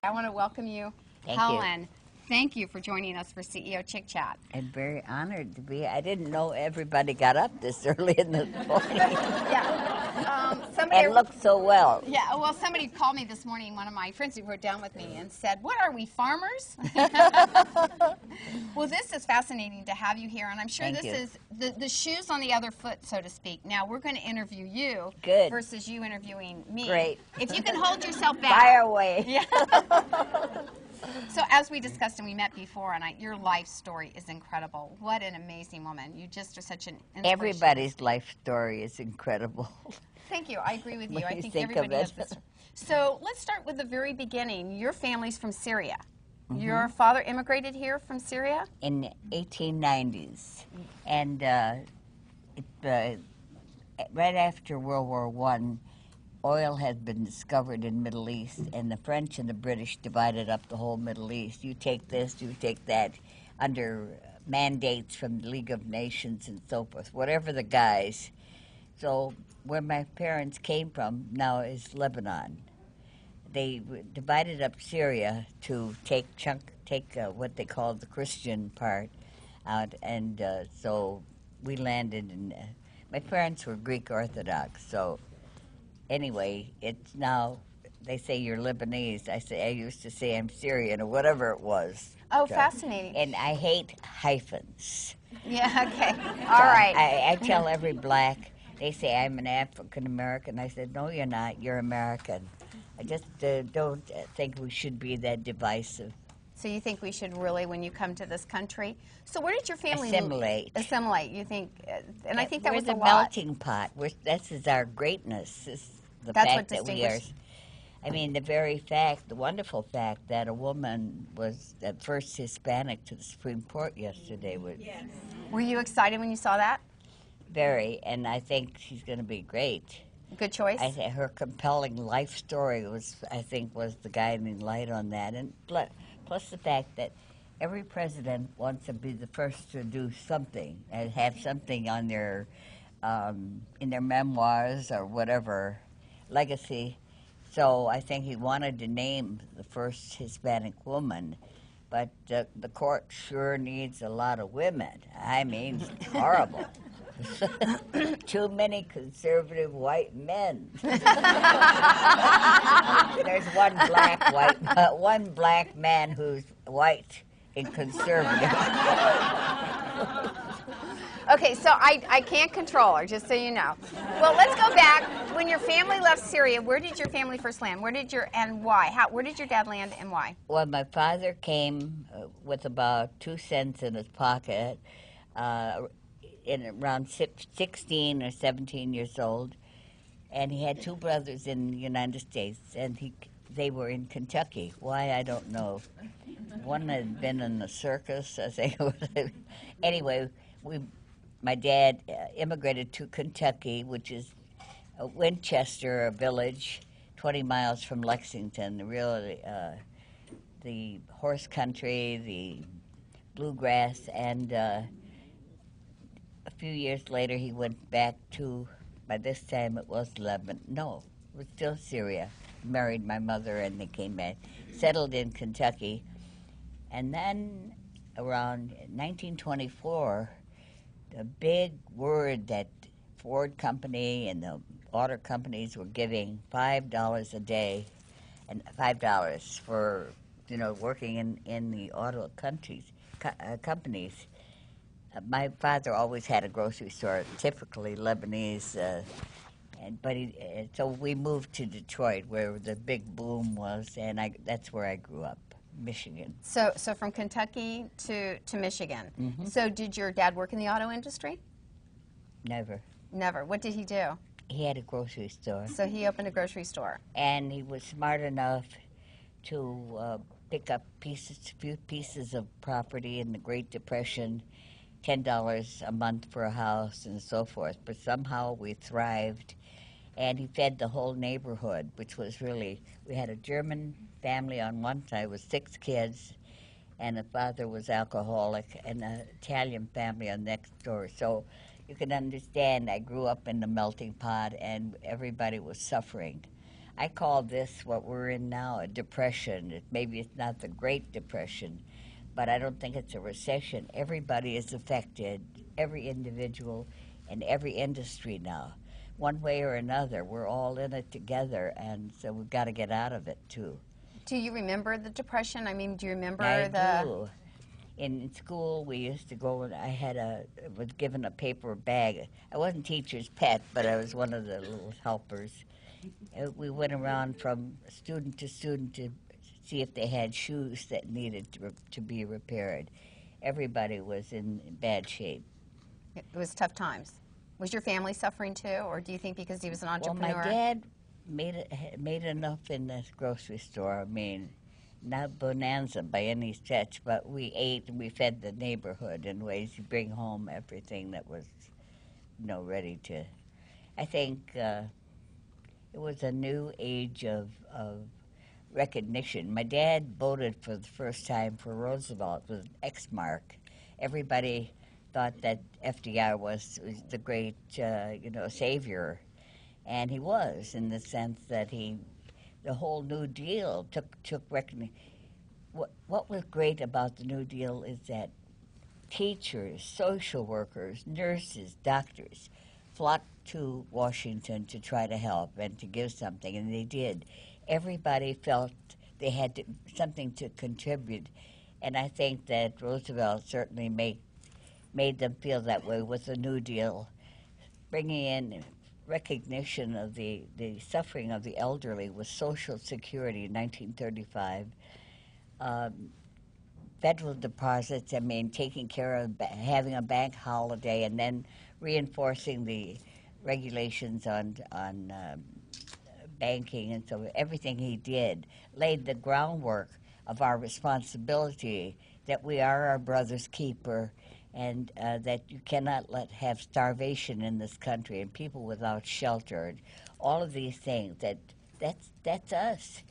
I want to welcome you, Thank Helen. you. Thank you for joining us for CEO Chick Chat. I'm very honored to be. I didn't know everybody got up this early in the morning and looked so well. Yeah, well, somebody called me this morning, one of my friends who wrote down with me, and said, "What are we, farmers?" Well, this is fascinating to have you here, and I'm sure Thank you. is the shoes on the other foot, so to speak. Now, we're going to interview you versus you interviewing me. Great. If you can hold yourself back. Fire away. Yeah. So as we discussed and we met before, and your life story is incredible. What an amazing woman. You just are such an inspiration. Everybody's life story is incredible. Thank you. I agree with you. When I you think think everybody of has it. this. So let's start with the very beginning. Your family's from Syria. Your father immigrated here from Syria? In 1890s. And right after World War I, oil had been discovered in the Middle East, and the French and the British divided up the whole Middle East. You take this, you take that, under mandates from the League of Nations and so forth, whatever the guise. So where my parents came from now is Lebanon. They divided up Syria to take what they called the Christian part out, and so we landed in. My parents were Greek Orthodox, so anyway, it's now they say you're Lebanese. I used to say I'm Syrian or whatever it was. Oh, fascinating. And I hate hyphens. Yeah. Okay. All right. I tell every black. They say I'm an African American. I said, no, you're not. You're American. I just don't think we should be that divisive. So you think we should really, when you come to this country? So where did your family assimilate? Assimilate. You think? And I think that we're was the a lot. melting pot. This is our greatness. This is the That's fact what that we are. distinguishes. I mean, the very fact, the wonderful fact that a woman was the first Hispanic to the Supreme Court yesterday was. Yes. Were you excited when you saw that? Very, and I think she's going to be great. Good choice. I think her compelling life story was the guiding light on that, and plus the fact that every president wants to be the first to do something and have something on their in their memoirs or whatever legacy. So I think he wanted to name the first Hispanic woman, but the court sure needs a lot of women. I mean, horrible. Too many conservative white men. There's one black man who's white and conservative. Okay, so I can't control her, just so you know. Well, let's go back. When your family left Syria, where did your family first land? Where did and why? Where did your dad land and why? Well, my father came with about 2 cents in his pocket. In around 16 or 17 years old, and he had 2 brothers in the United States, and they were in Kentucky. Why, I don't know. One had been in the circus, I think. Anyway, my dad immigrated to Kentucky, which is Winchester, a village 20 miles from Lexington, really the horse country, the bluegrass, and a few years later, he went back to, by this time it was Lebanon. No, it was still Syria. Married my mother, and they came back. Settled in Kentucky. And then, around 1924, the big word that Ford Company and the auto companies were giving $5 a day, and $5 for, working in the auto companies. My father always had a grocery store, typically Lebanese, so we moved to Detroit, where the big boom was, and that's where I grew up, Michigan. So from Kentucky to Michigan. Mm-hmm. So did your dad work in the auto industry? Never. Never. What did he do? He had a grocery store. So he opened a grocery store. And he was smart enough to pick up few pieces of property in the Great Depression, $10 a month for a house and so forth. But somehow we thrived, and he fed the whole neighborhood, which was really, we had a German family on one side with 6 kids, and the father was alcoholic, and an Italian family on next door. So you can understand, I grew up in the melting pot, and everybody was suffering. I call this, what we're in now, a depression. Maybe it's not the Great Depression, but I don't think it's a recession. Everybody is affected, every individual and every industry now. One way or another, we're all in it together, and so we've got to get out of it, too. Do you remember the Depression? I mean, do you remember I do. In school, we used to go, and was given a paper bag. I wasn't teacher's pet, but I was one of the little helpers. We went around from student to student to see if they had shoes that needed to be repaired. Everybody was in bad shape. It was tough times. Was your family suffering too, or do you think because he was an entrepreneur? Well, my dad made enough in this grocery store. I mean, not bonanza by any stretch, but we ate and we fed the neighborhood in ways you bring home everything that was, ready to. I think it was a new age of recognition. My dad voted for the first time for Roosevelt with an X mark. Everybody thought that FDR was the great, savior, and he was, in the sense that the whole New Deal took recognition. What was great about the New Deal is that teachers, social workers, nurses, doctors flocked to Washington to try to help and to give something, and they did. Everybody felt they had something to contribute, and I think that Roosevelt certainly made them feel that way with the New Deal, bringing in recognition of the suffering of the elderly with Social Security in 1935, federal deposits, taking care of having a bank holiday, and then reinforcing the regulations on banking, and so everything he did laid the groundwork of our responsibility that we are our brother's keeper, and that you cannot have starvation in this country and people without shelter, and all of these things. That's us.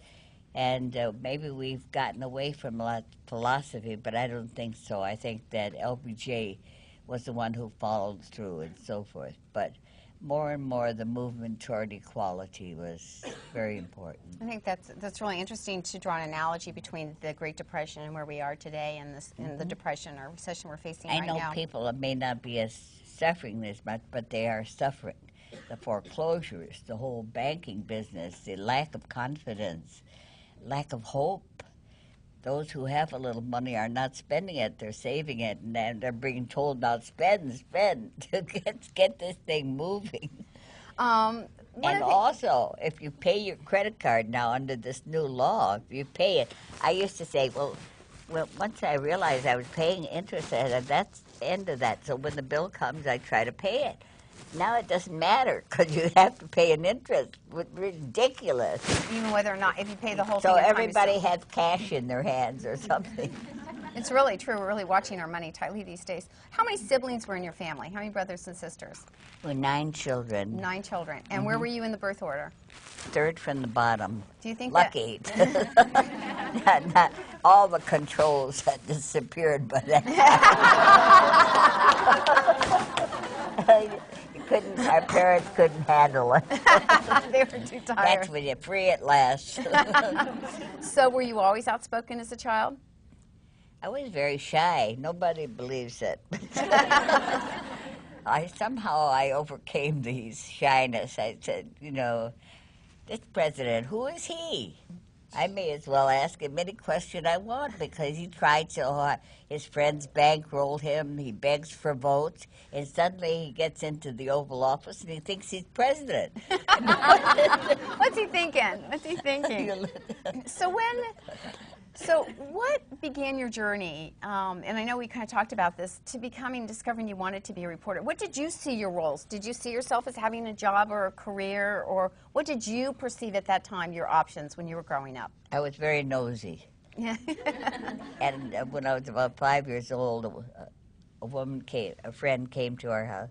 And maybe we've gotten away from a lot of philosophy, but I don't think so. I think that LBJ was the one who followed through and so forth. But more and more, the movement toward equality was very important. I think that's really interesting to draw an analogy between the Great Depression and where we are today, and the Depression or recession we're facing right now. I know people may not be as suffering this much, but they are suffering. The foreclosures, the whole banking business, the lack of confidence, lack of hope. Those who have a little money are not spending it, they're saving it, and then they're being told now, spend, to get this thing moving. And also, if you pay your credit card now under this new law, if you pay it, I used to say, well, once I realized I was paying interest, I said, that's the end of that. So when the bill comes, I try to pay it. Now it doesn't matter because you have to pay an interest. Ridiculous. Even whether or not, if you pay the whole thing. So everybody has cash in their hands or something. It's really true. We're really watching our money tightly these days. How many siblings were in your family? How many brothers and sisters? We're 9 children. 9 children. And where were you in the birth order? 3rd from the bottom. Do you think Lucky. not all the controls had disappeared by that time. Our parents couldn't handle it. They were too tired. That's when you're free at last. So were you always outspoken as a child? I was very shy. Nobody believes it. Somehow I overcame these shyness. I said, this president, who is he? I may as well ask him any question I want because he tried so hard. His friends bankrolled him. He begs for votes. And suddenly he gets into the Oval Office and he thinks he's president. What's he thinking? So what began your journey, and I know we kind of talked about this, to discovering you wanted to be a reporter. What did you see your roles? Did you see yourself as having a job or a career, or what did you perceive at that time, your options when you were growing up? I was very nosy. And when I was about 5 years old, a friend came to our house,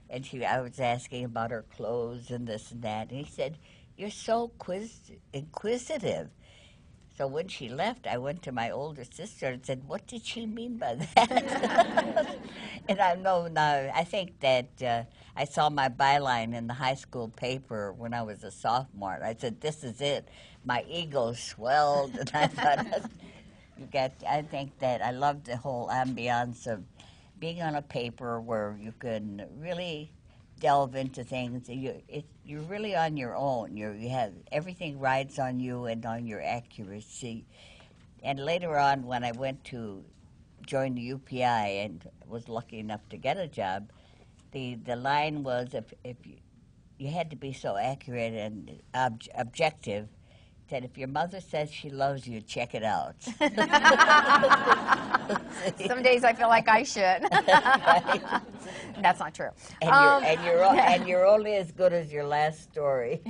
and I was asking about her clothes and this and that, and he said, "You're so inquisitive." So when she left, I went to my older sister and said, "What did she mean by that?" And I know now, I think that I saw my byline in the high school paper when I was a sophomore. I said, "This is it." My ego swelled, and I thought, I think that I loved the whole ambiance of being on a paper where you can really delve into things. You're really on your own. You have everything rides on you and on your accuracy. And later on, when I went to join the UPI and was lucky enough to get a job, the line was if you had to be so accurate and objective that if your mother says she loves you, check it out. Some days I feel like I should. Right. That's not true. And you're only as good as your last story.